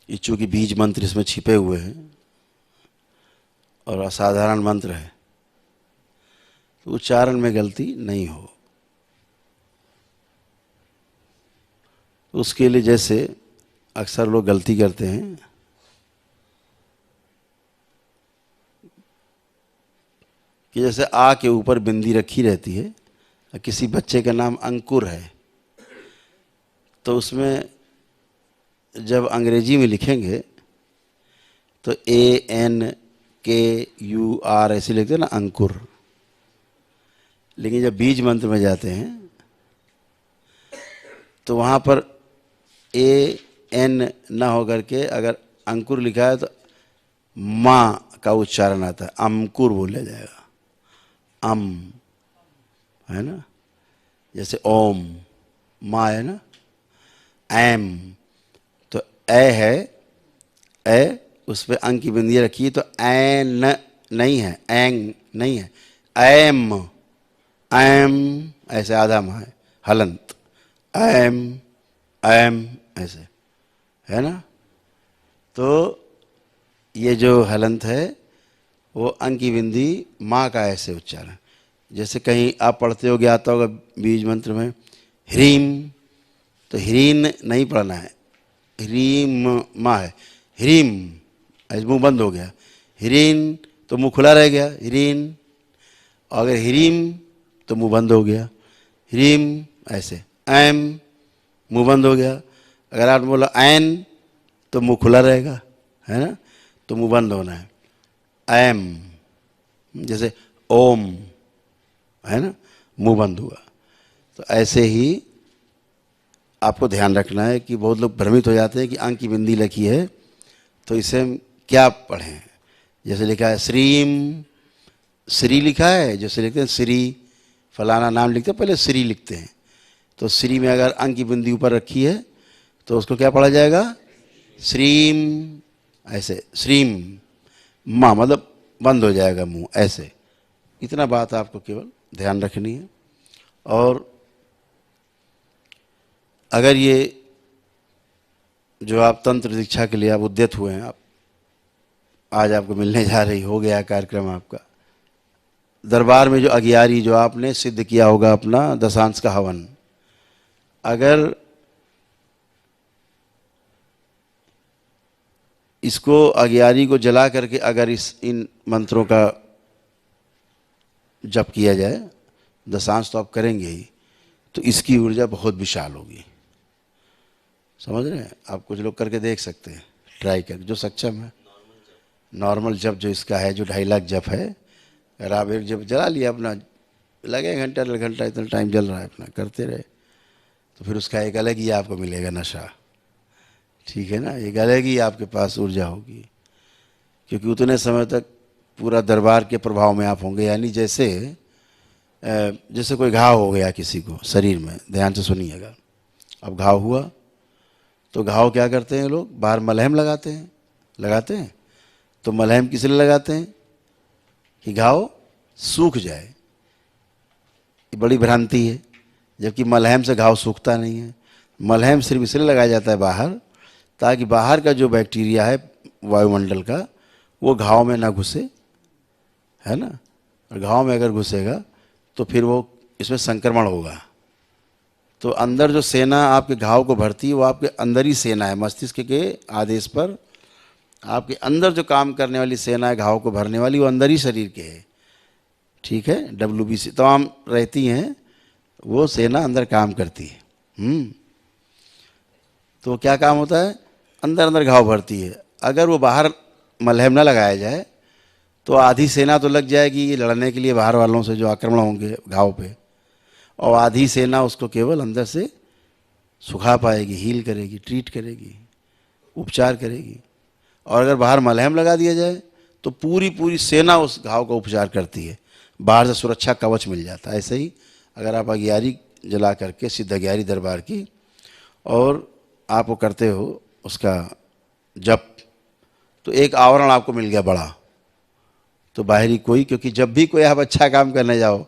ये चूँकि बीज मंत्र इसमें छिपे हुए हैं और असाधारण मंत्र है, तो उच्चारण में गलती नहीं हो। तो उसके लिए जैसे अक्सर लोग गलती करते हैं कि जैसे आ के ऊपर बिंदी रखी रहती है, किसी बच्चे का नाम अंकुर है, तो उसमें जब अंग्रेजी में लिखेंगे तो ANKUR ऐसे लिखते हैं ना, अंकुर। लेकिन जब बीज मंत्र में जाते हैं तो वहाँ पर AN ना होकर के अगर अंकुर लिखा है तो माँ का उच्चारण आता है, अंकुर बोला जाएगा। है ना, जैसे ओम, माँ है ना, एम, तो ए है, ए उस पर अंक की बिंदी रखी तो एन नहीं है, एंग नहीं है, एम, एम ऐसे आधा माँ है, हलंत, एम, एम ऐसे, है ना। तो ये जो हलंत है वो अंक की बिंदी माँ का ऐसे उच्चारण। जैसे कहीं आप पढ़ते हो, आता होगा बीज मंत्र में ह्रीम, तो ह्रीन नहीं पढ़ना है, ह्रीम माँ है, ह्रीम ऐसे मुंह बंद हो गया, ह्रीन तो मुंह खुला रह गया, ह्रीन। और अगर ह्रीम तो मुंह बंद हो गया, ह्रीम ऐसे, एम मुंह बंद हो गया। अगर आप बोला एन तो मुंह खुला रहेगा, है ना, तो मुंह बंद होना है, एम। जैसे ओम है ना, मुंह बंद हुआ। तो ऐसे ही आपको ध्यान रखना है कि बहुत लोग भ्रमित हो जाते हैं कि अंक की बिंदी लिखी है तो इसे हम क्या पढ़ें। जैसे लिखा है श्रीम, श्री लिखा है, जैसे लिखते हैं श्री, फलाना नाम लिखते हैं, पहले श्री लिखते हैं, तो श्री में अगर अंक की बिंदी ऊपर रखी है तो उसको क्या पढ़ा जाएगा, श्रीम ऐसे, श्रीम माँ मतलब बंद हो जाएगा मुंह ऐसे। इतना बात आपको केवल ध्यान रखनी है। और अगर ये जो आप तंत्र दीक्षा के लिए आप उद्यत हुए हैं, आप आज आपको मिलने जा रही, हो गया कार्यक्रम आपका, दरबार में जो अगियारी जो आपने सिद्ध किया होगा अपना दशांश का हवन, अगर इसको अगियारी को जला करके अगर इन मंत्रों का जप किया जाए, दशांश तो आप करेंगे ही, तो इसकी ऊर्जा बहुत विशाल होगी। समझ रहे हैं आप, कुछ लोग करके देख सकते हैं, ट्राई कर, जो सक्षम है। नॉर्मल जप जो इसका है, जो 2.5 लाख जप है, अगर आप एक जप जला लिया अपना, लगे घंटा 1.5 घंटा, इतना टाइम जल रहा है अपना, करते रहे, तो फिर उसका एक अलग ही आपको मिलेगा नशा। ठीक है ना, एक अलग ही आपके पास ऊर्जा होगी, क्योंकि उतने समय तक पूरा दरबार के प्रभाव में आप होंगे। यानी जैसे जैसे कोई घाव हो गया किसी को शरीर में, ध्यान से सुनिएगा, अब घाव हुआ तो घाव क्या करते हैं लोग, बाहर मलहम लगाते हैं। तो मलहम किस लिए लगाते हैं, कि घाव सूख जाए। ये बड़ी भ्रांति है, जबकि मलहम से घाव सूखता नहीं है। मलहम सिर्फ इसलिए लगाया जाता है बाहर, ताकि बाहर का जो बैक्टीरिया है वायुमंडल का, वो घाव में ना घुसे, है ना। और घाव में अगर घुसेगा तो फिर वो इसमें संक्रमण होगा। तो अंदर जो सेना आपके घाव को भरती है, वो आपके अंदर ही सेना है, मस्तिष्क के आदेश पर आपके अंदर जो काम करने वाली सेना है घाव को भरने वाली, वो अंदर ही शरीर के है। ठीक है, WBC तमाम रहती हैं, वो सेना अंदर काम करती है। तो क्या काम होता है, अंदर अंदर घाव भरती है। अगर वो बाहर मलहम ना लगाया जाए तो आधी सेना तो लग जाएगी ये लड़ने के लिए बाहर वालों से जो आक्रमण होंगे घाव पे, और आधी सेना उसको केवल अंदर से सुखा पाएगी, हील करेगी, ट्रीट करेगी, उपचार करेगी। और अगर बाहर मलहम लगा दिया जाए तो पूरी पूरी सेना उस घाव का उपचार करती है, बाहर से सुरक्षा कवच मिल जाता है। ऐसे ही अगर आप अगियारी जला करके, सिद्ध अगियारी दरबार की, और आप वो करते हो उसका जप, तो एक आवरण आपको मिल गया बड़ा। तो बाहरी कोई, क्योंकि जब भी कोई आप अच्छा काम करने जाओ,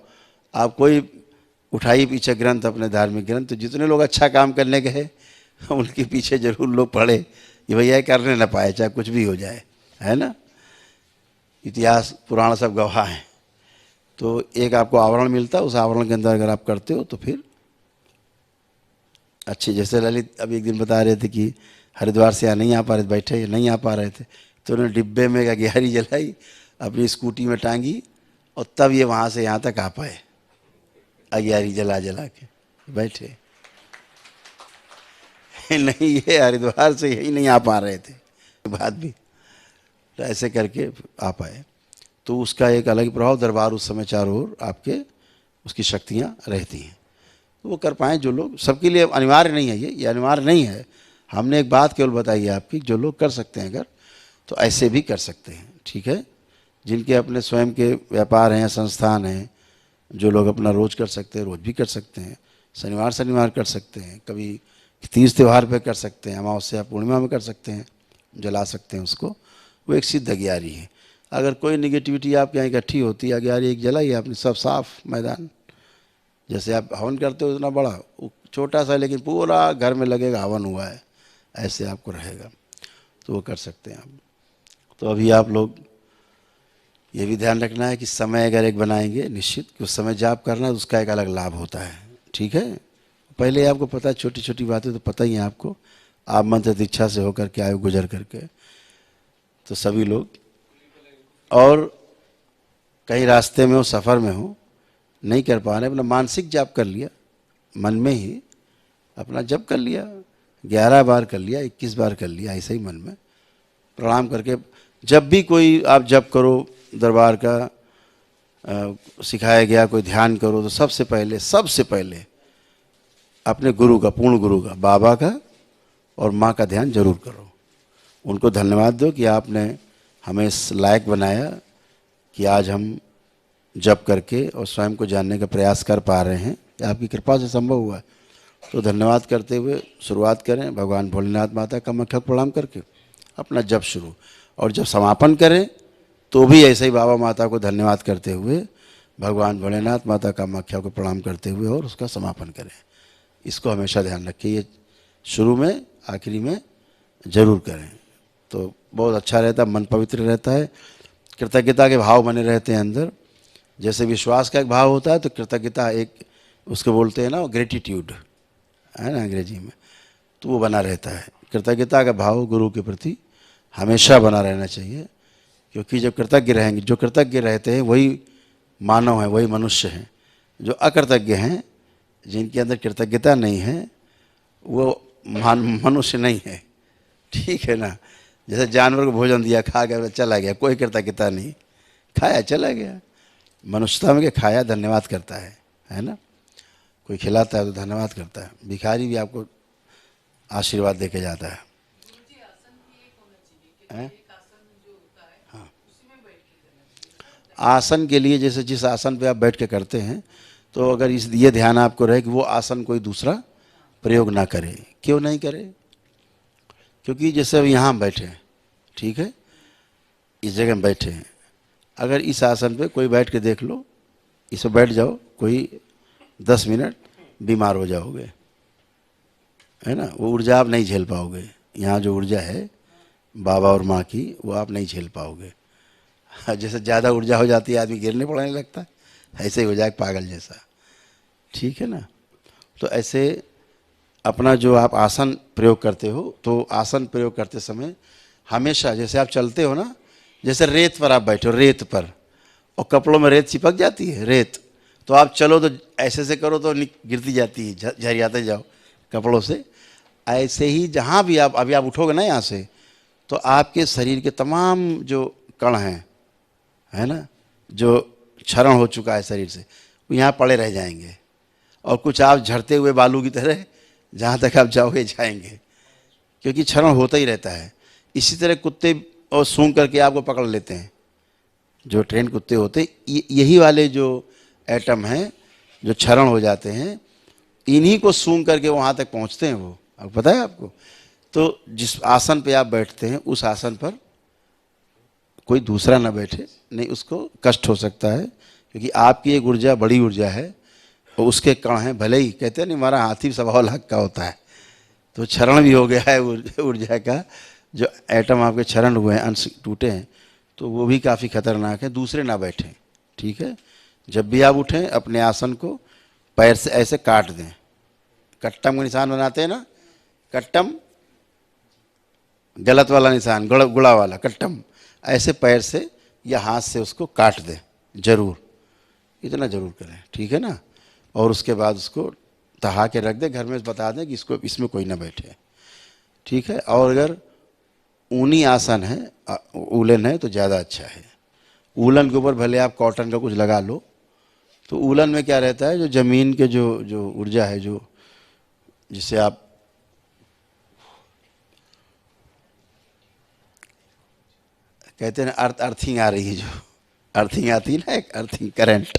आप कोई उठाइए पीछे ग्रंथ, अपने धार्मिक ग्रंथ, तो जितने लोग अच्छा काम करने गए उनके पीछे जरूर लोग पढ़े, ये भैया करने ना पाए, चाहे कुछ भी हो जाए, है ना। इतिहास पुराण सब गवाह हैं। तो एक आपको आवरण मिलता है, उस आवरण के अंदर अगर आप करते हो तो फिर अच्छी। जैसे ललित अभी एक दिन बता रहे थे कि हरिद्वार से यहाँ नहीं आ पा रहे थे, बैठे नहीं आ पा रहे थे, तो उन्होंने डिब्बे में एक अगियारी जलाई, अपनी स्कूटी में टांगी, और तब ये वहाँ से यहाँ तक आ पाए, अगियारी जला जला के बैठे। नहीं, ये हरिद्वार से यही नहीं आ पा रहे थे, बात भी, तो ऐसे करके आ पाए। तो उसका एक अलग प्रभाव, दरबार उस समय चारों ओर आपके उसकी शक्तियाँ रहती हैं, तो वो कर पाएँ जो लोग। सबके लिए अनिवार्य नहीं है, ये अनिवार्य नहीं है। हमने एक बात केवल बताई है आपकी, जो लोग कर सकते हैं अगर, तो ऐसे भी कर सकते हैं, ठीक है। जिनके अपने स्वयं के व्यापार हैं, संस्थान हैं, जो लोग अपना रोज कर सकते हैं, रोज भी कर सकते हैं, शनिवार शनिवार कर सकते हैं, कभी तीज त्यौहार पे कर सकते हैं, अमावस्या पूर्णिमा में कर सकते हैं, जला सकते हैं उसको, वो एक सिद्ध अगियारी है। अगर कोई निगेटिविटी आपके यहाँ इकट्ठी होती है, अगियारी एक जलाई आपने, सब साफ मैदान, जैसे आप हवन करते हो इतना बड़ा, वो छोटा सा लेकिन पूरा घर में लगेगा हवन हुआ है, ऐसे आपको रहेगा, तो वो कर सकते हैं आप। तो अभी आप लोग ये भी ध्यान रखना है कि समय अगर एक बनाएंगे निश्चित कि उस समय जाप करना है, तो उसका एक अलग लाभ होता है, ठीक है। पहले आपको पता है, छोटी छोटी बातें तो पता ही है आपको, आप मंत्र दीक्षा से होकर के आए गुजर करके, तो सभी लोग, और कहीं रास्ते में हो, सफ़र में हो, नहीं कर पा रहे, अपना मानसिक जाप कर लिया, मन में ही अपना जप कर लिया, 11 बार कर लिया, 21 बार कर लिया, ऐसे ही मन में प्रणाम करके। जब भी कोई आप जप करो, दरबार का सिखाया गया कोई ध्यान करो, तो सबसे पहले अपने गुरु का, पूर्ण गुरु का, बाबा का और माँ का ध्यान जरूर करो। उनको धन्यवाद दो कि आपने हमें इस लायक बनाया कि आज हम जप करके और स्वयं को जानने का प्रयास कर पा रहे हैं, आपकी कृपा से संभव हुआ है। तो धन्यवाद करते हुए शुरुआत करें, भगवान भोलेनाथ माता का मस्तक प्रणाम करके अपना जप शुरू, और जब समापन करें तो भी ऐसे ही बाबा माता को धन्यवाद करते हुए, भगवान भोलेनाथ माता का मख्या को प्रणाम करते हुए और उसका समापन करें। इसको हमेशा ध्यान रखिए, ये शुरू में आखिरी में जरूर करें, तो बहुत अच्छा रहता है, मन पवित्र रहता है, कृतज्ञता के भाव बने रहते हैं अंदर। जैसे विश्वास का एक भाव होता है, तो कृतज्ञता एक, उसको बोलते हैं ना, ग्रेटिट्यूड है ना अंग्रेजी में, तो वो बना रहता है। कृतज्ञता का भाव गुरु के प्रति हमेशा बना रहना चाहिए, क्योंकि जब कृतज्ञ रहेंगे, जो कृतज्ञ रहते हैं वही मानव हैं, वही मनुष्य हैं। जो अकृतज्ञ हैं, जिनके अंदर कृतज्ञता नहीं है, वो मनुष्य नहीं है, ठीक है ना। जैसे जानवर को भोजन दिया, खा गया, चला गया, कोई कृतज्ञता नहीं, खाया चला गया। मनुष्यता में खाया धन्यवाद करता है ना। कोई खिलाता है तो धन्यवाद करता है, भिखारी भी आपको आशीर्वाद दे के जाता है। हाँ, आसन के लिए, जैसे जिस आसन पे आप बैठ के करते हैं, तो अगर ये ध्यान आपको रहे कि वो आसन कोई दूसरा प्रयोग ना करे। क्यों नहीं करे? क्योंकि जैसे अब यहाँ बैठे हैं, ठीक है, इस जगह में बैठे हैं, अगर इस आसन पे कोई बैठ के देख लो, इस पर बैठ जाओ, कोई 10 मिनट बीमार हो जाओगे, है ना। वो ऊर्जा आप नहीं झेल पाओगे, यहाँ जो ऊर्जा है बाबा और माँ की, वो आप नहीं झेल पाओगे। जैसे ज़्यादा ऊर्जा हो जाती है, आदमी गिरने पड़ने लगता है, ऐसे ही हो जाए पागल जैसा, ठीक है ना। तो ऐसे अपना जो आप आसन प्रयोग करते हो, तो आसन प्रयोग करते समय हमेशा, जैसे आप चलते हो ना, जैसे रेत पर आप बैठे हो, रेत पर, और कपड़ों में रेत चिपक जाती है, रेत, तो आप चलो तो ऐसे से करो तो गिरती जाती है, झरियाते जाओ कपड़ों से। ऐसे ही जहाँ भी आप अभी आप उठोगे ना यहाँ से, तो आपके शरीर के तमाम जो कण हैं, है ना, जो क्षरण हो चुका है शरीर से, वो यहाँ पड़े रह जाएंगे, और कुछ आप झड़ते हुए बालू की तरह जहाँ तक आप जाओगे जाएंगे, क्योंकि क्षरण होता ही रहता है। इसी तरह कुत्ते और सूंघ करके आपको पकड़ लेते हैं, जो ट्रेन कुत्ते होते, यही वाले जो एटम हैं जो क्षरण हो जाते हैं, इन्हीं को सूंघ करके वहाँ तक पहुँचते हैं वो, अब पता है आपको। तो जिस आसन पे आप बैठते हैं, उस आसन पर कोई दूसरा ना बैठे, नहीं उसको कष्ट हो सकता है, क्योंकि आपकी एक ऊर्जा बड़ी ऊर्जा है, और उसके कण हैं, भले ही कहते हैं नहीं हमारा हाथी 1.25 लाख का होता है, तो क्षरण भी हो गया है ऊर्जा का, जो एटम आपके क्षरण हुए हैं, अंश टूटे हैं, तो वो भी काफ़ी खतरनाक है। दूसरे ना बैठें, ठीक है। जब भी आप उठें अपने आसन को पैर से ऐसे काट दें, कट्टम का निशान बनाते हैं ना, कट्टम गलत वाला निशान, गुड़ा वाला कट्टम, ऐसे पैर से या हाथ से उसको काट दें जरूर, इतना जरूर करें, ठीक है ना। और उसके बाद उसको तहा के रख दें, घर में बता दें कि इसको इसमें कोई ना बैठे, ठीक है। और अगर ऊनी आसन है, उलन है, तो ज़्यादा अच्छा है। उलन के ऊपर भले आप कॉटन का कुछ लगा लो, तो उलन में क्या रहता है, जो ज़मीन के जो जो ऊर्जा है, जो जिसे आप कहते हैं अर्थिंग आ रही है, जो अर्थिंग आती है ना, एक अर्थिंग करंट,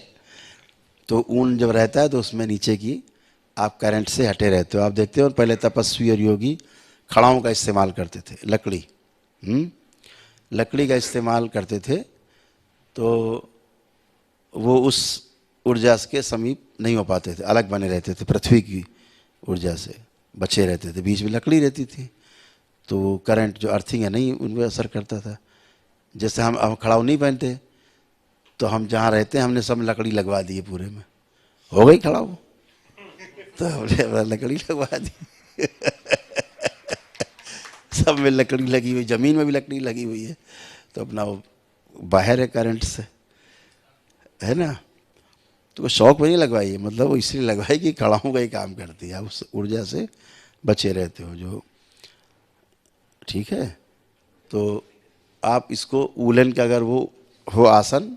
तो ऊन जब रहता है तो उसमें नीचे की आप करंट से हटे रहते हो। आप देखते हो पहले तपस्वी और योगी खड़ाओं का इस्तेमाल करते थे, लकड़ी, लकड़ी का इस्तेमाल करते थे, तो वो उस ऊर्जा के समीप नहीं हो पाते थे, अलग बने रहते थे, पृथ्वी की ऊर्जा से बचे रहते थे, बीच में लकड़ी रहती थी, तो करंट जो अर्थिंग है नहीं उन पर असर करता था। जैसे हम खड़ाऊ नहीं पहनते, तो हम जहाँ रहते हैं हमने सब लकड़ी लगवा दी है, पूरे में हो गई खड़ाऊ, तो हमने लकड़ी लगवा दी सब में लकड़ी लगी हुई, ज़मीन में भी लकड़ी लगी हुई है, तो अपना वो बाहर है करंट से, है ना। तो वो शौक में नहीं लगवाई है, मतलब वो इसलिए लगवाई कि खड़ाऊ का ही काम करती है, आप उस ऊर्जा से बचे रहते हो जो, ठीक है। तो आप इसको उलन का अगर वो हो आसन,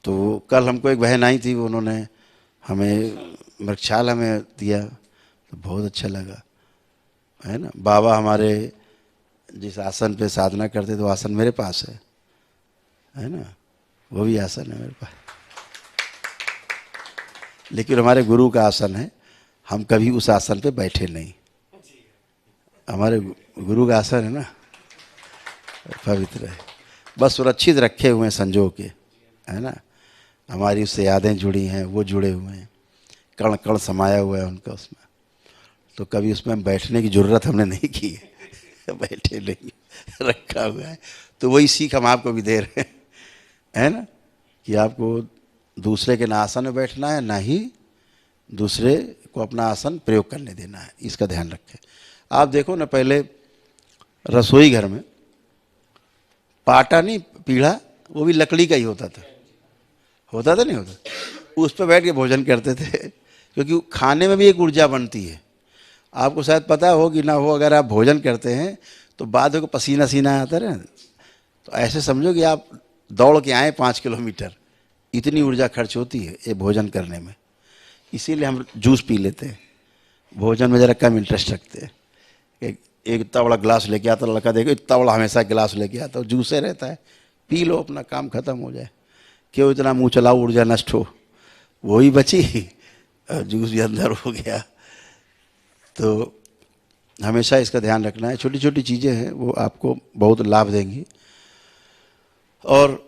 तो कल हमको एक बहन आई थी, उन्होंने हमें मृक्षाल हमें दिया, तो बहुत अच्छा लगा, है ना। बाबा हमारे जिस आसन पे साधना करते थे वो आसन मेरे पास है ना, वो भी आसन है मेरे पास, लेकिन हमारे गुरु का आसन है, हम कभी उस आसन पे बैठे नहीं। हमारे गुरु का आसन है ना, पवित्र है, बस सुरक्षित रखे हुए हैं संजो के, है ना। हमारी उससे यादें जुड़ी हैं, वो जुड़े हुए हैं, कण कण समाया हुआ है उनका उसमें, तो कभी उसमें हम बैठने की ज़रूरत हमने नहीं की है बैठे नहीं, रखा हुआ है। तो वही सीख हम आपको भी दे रहे हैं, है ना, कि आपको दूसरे के ना आसन में बैठना है, ना ही दूसरे को अपना आसन प्रयोग करने देना है, इसका ध्यान रखें। आप देखो ना, पहले रसोई घर में पाटा नहीं, पीढ़ा, वो भी लकड़ी का ही होता था नहीं होता, उस पर बैठ के भोजन करते थे, क्योंकि खाने में भी एक ऊर्जा बनती है। आपको शायद पता हो कि ना हो, अगर आप भोजन करते हैं तो बाद में पसीना सीना आता है, तो ऐसे समझो कि आप दौड़ के आए 5 किलोमीटर, इतनी ऊर्जा खर्च होती है ये भोजन करने में। इसीलिए हम जूस पी लेते हैं, भोजन में ज़रा कम इंटरेस्ट रखते हैं। एक इतना बड़ा गिलास लेके आता लड़का, देखो इतना बड़ा हमेशा गिलास लेके आता, जूसे रहता है, पी लो, अपना काम खत्म हो जाए, क्यों इतना मुँह चलाओ, ऊर्जा नष्ट हो, वही बची और जूस भी अंदर हो गया। तो हमेशा इसका ध्यान रखना है, छोटी छोटी चीज़ें हैं वो आपको बहुत लाभ देंगी। और